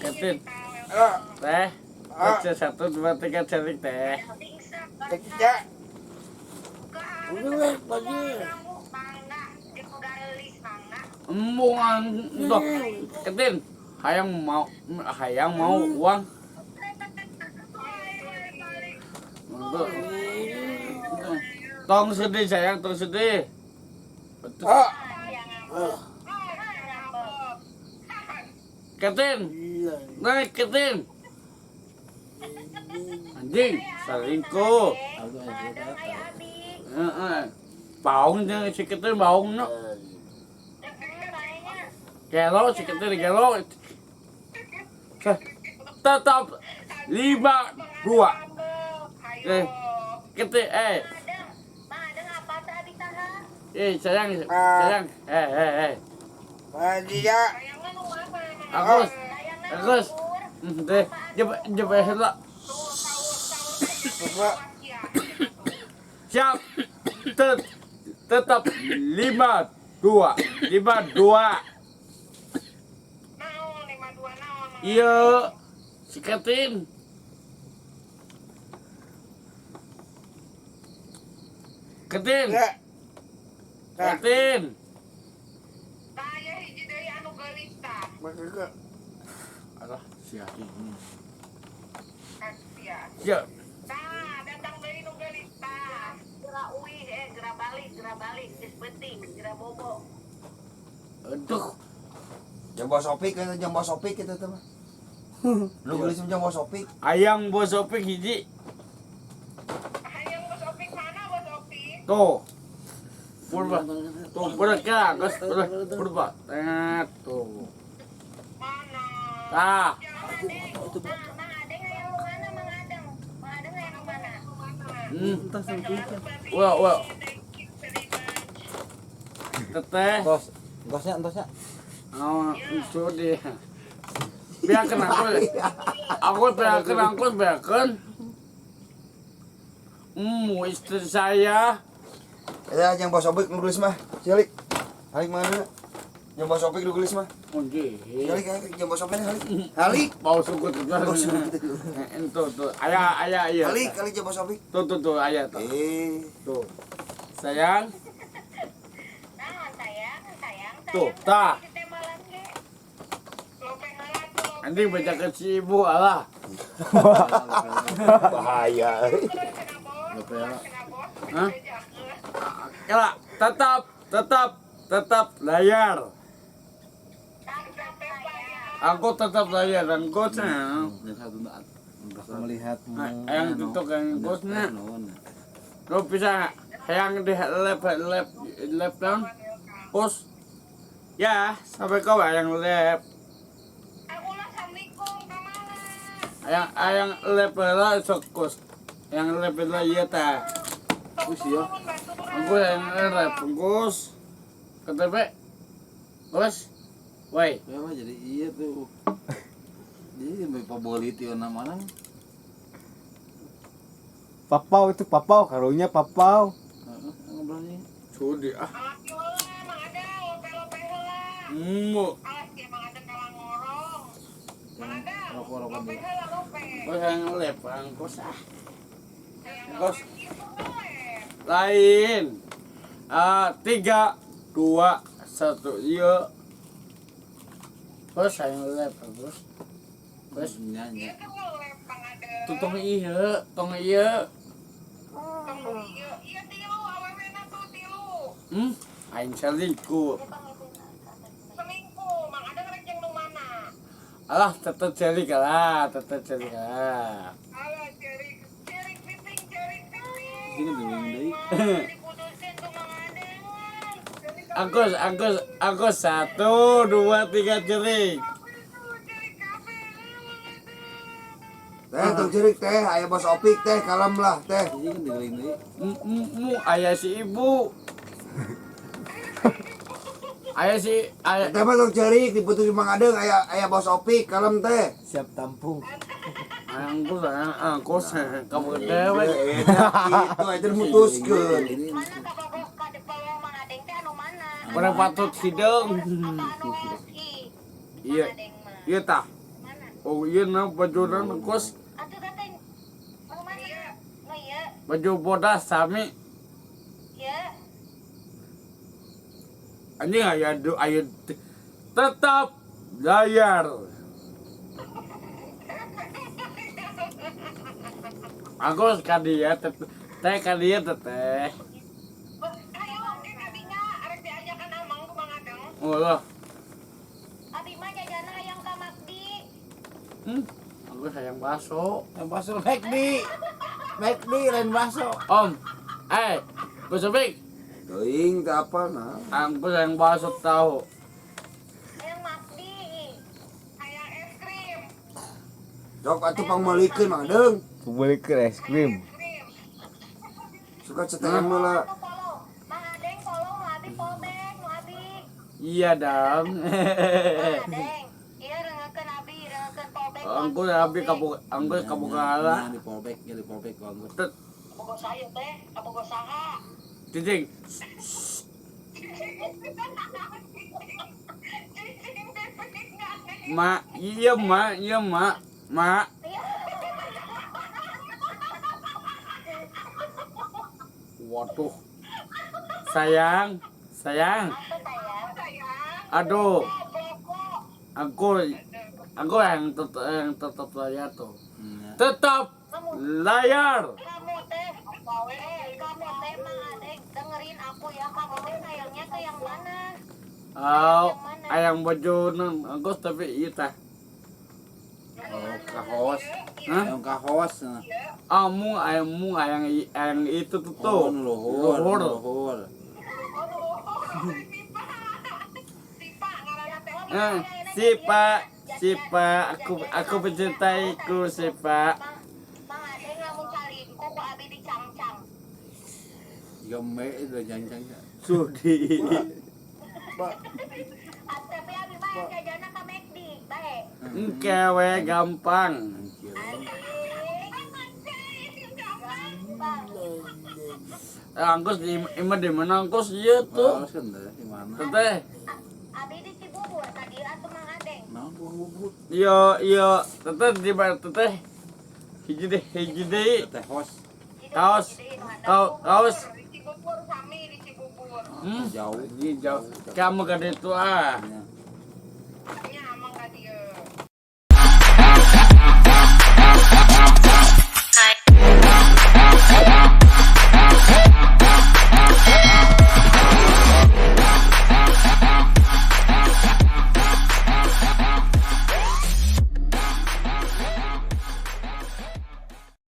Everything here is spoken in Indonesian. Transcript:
Ketin. Teh. Baca 1, 2, 3 celik teh. Tiga. Embungan dok. Ketin. Hayang mau uang. Tong sedih sayang, tong sedih. Betul. Ketin. Naik Ketin. Anjing, selingkuh. Baung jangan si Ketin baung no. Gelo si Ketin gelo. Tetap 5, 2. Ketin sayang. Dia. Agus. Deh, coba helak. Siap. Tetap 5, 2. Iya, sikatin. Ketin. Ketin. Saya hiji deui anu geulita. Alah, siap. Kasihan. Ya, Nah, datang deui nu geulita. Geura uih geura balik, geus penting, geura bobo. aduh. Jambo sopik kita tuh mah. Lu gelis jambo sopik. Ayang bos opik hiji. Hayang bos opik mana bos opik? Tuh. Purba. Tuh, berkah, Gus. Purba. Tuh. Mana? Tah. Mang Adeng hayang nu mana Mang Adeng? Mang Adeng hayang nu mana? Wah. Teteh. Gosnya entosnya. Oh, itu dia. Biarkan aku biarkan. Istri saya. Ya, jambo sopik lu gelis mah. Cilik. Halik mana? Jambo sopik lu gelis mah. Oke. Halik jambo sopik halik. Bau sukut itu. Tuh. Ayah iya. Halik jambo sopik. Tuh ayah tuh. Tuh. Sayang. Naon sayang. Tuh, tah. Anjing baca ke si ibu alah. Bahaya. Hah? Kela, tetap layar. Aku tetap layar dan gosnya. Melihatmu. Yang tutup yang gosnya. Lo bisa yang di lap down. Pos. Ya, sampai kau yang lap. Yang level sokus, yang level iya ta, Usia. aku yang bungkus, ketep, bos, woi, Ya mah jadi iya tuh. Jadi paboliti mana? Papau itu papau, karunya papau. Ngobrolnya. sudi Mang Adeng lope heula. mu, Alas ge Mang Adeng kalah ngorong. Mang Adeng Rokok-rokok lope dulu. heula lope. bos yang lep, angkos Hayang Bos. lope kieu lep. lain, 3, 2, 1, iya, bos yang lep, bos, Nyanyi. Ieu teh lep Mang Adeng. tong iya, Tong ieu tilu awewena tuh tilu. aing selingkuh, Selingkuh, Mang Adeng rek jeung nu mana? alah tetep celik lah, Alah cerik piting. Ini dulu deui. Diputusin tuh Mang Adeng. Aku 1, 2, 3 celik. Teh tuh cilik teh, aya bos opik teh, kalem lah teh. Jadi kan dengerin deui. Ayah si ibu. Ayah. Teh mah tuh cilik diputusin Mang Adeng, aya bos opik, kalem teh. Siap tampung. Aku kamu dewe. Itu aja dimutuskeun. Ini Mana ka bawah Mang Adeng teh Pada patut hidung. Apa anu SI? Iya. Iya tah. Mana? Oh iya nah bajuran kos Atuh dateng. Mau mana? Nggak ya? baju bodas sami. Ya. Anjing ayo tetap layar. Aku kadia teh kadia teh. Ayo oke kadinya arek diajakan amang ku Mang Adeng. Oh lah. Abi mah jajana hayang ka Makdi. Aku sayang baso. Yang bakso McD lain bakso. Om, baso big. Teuing teh apa nah. Aku sayang baso tahu. Hayang Makdi. Hayang es krim. Sok atuh pangmalikeun Mang Adeng. Beli ke es krim. Suka ceteng lah. Nu polo. Mang Adeng polo nu abi polbek nu abi. Iya dong. Mang Adeng. Iya rengekeun abi, rengekeun polbek. Angku abi kabu kala. Di polbek kau anggur. Abogo saya teh, abogo saha. Cicing. Iya mak. Waduh. Sayang. Apa sayang? Aduh, Boko. aku yang tetap layar tuh. Ya. Tetap layar. Kamu teh, kamu teh Mang Adeng dengerin aku ya. Kamu teh sayangnya ke yang mana? Oh, ayang baju aku tapi iya tah. Oh, kahos. Hah? Yang kahos. Ayang itu tuh Oh, tuh. luhur. Si Pak, aku mencintaiku si Pak. Mang Adeng lamun salingkuh ku abi dicangcang. Geme itu jangan. Sudi. Tapi abi mah yang jajana ka McD, bae. Kewe gampang. Angkos di mana angkos iya tuh. Kahos kan di mana? Teteh. Abi di Cibubur tadi atuh Mang Adeng. Nah, bubut. Iya, teteh di mana teteh? Hiji deh. Teh hos. Kaos. Di Cibubur sami di Cibubur. Jauh. Jauh. Kamu kan itu ah. Ya. Nya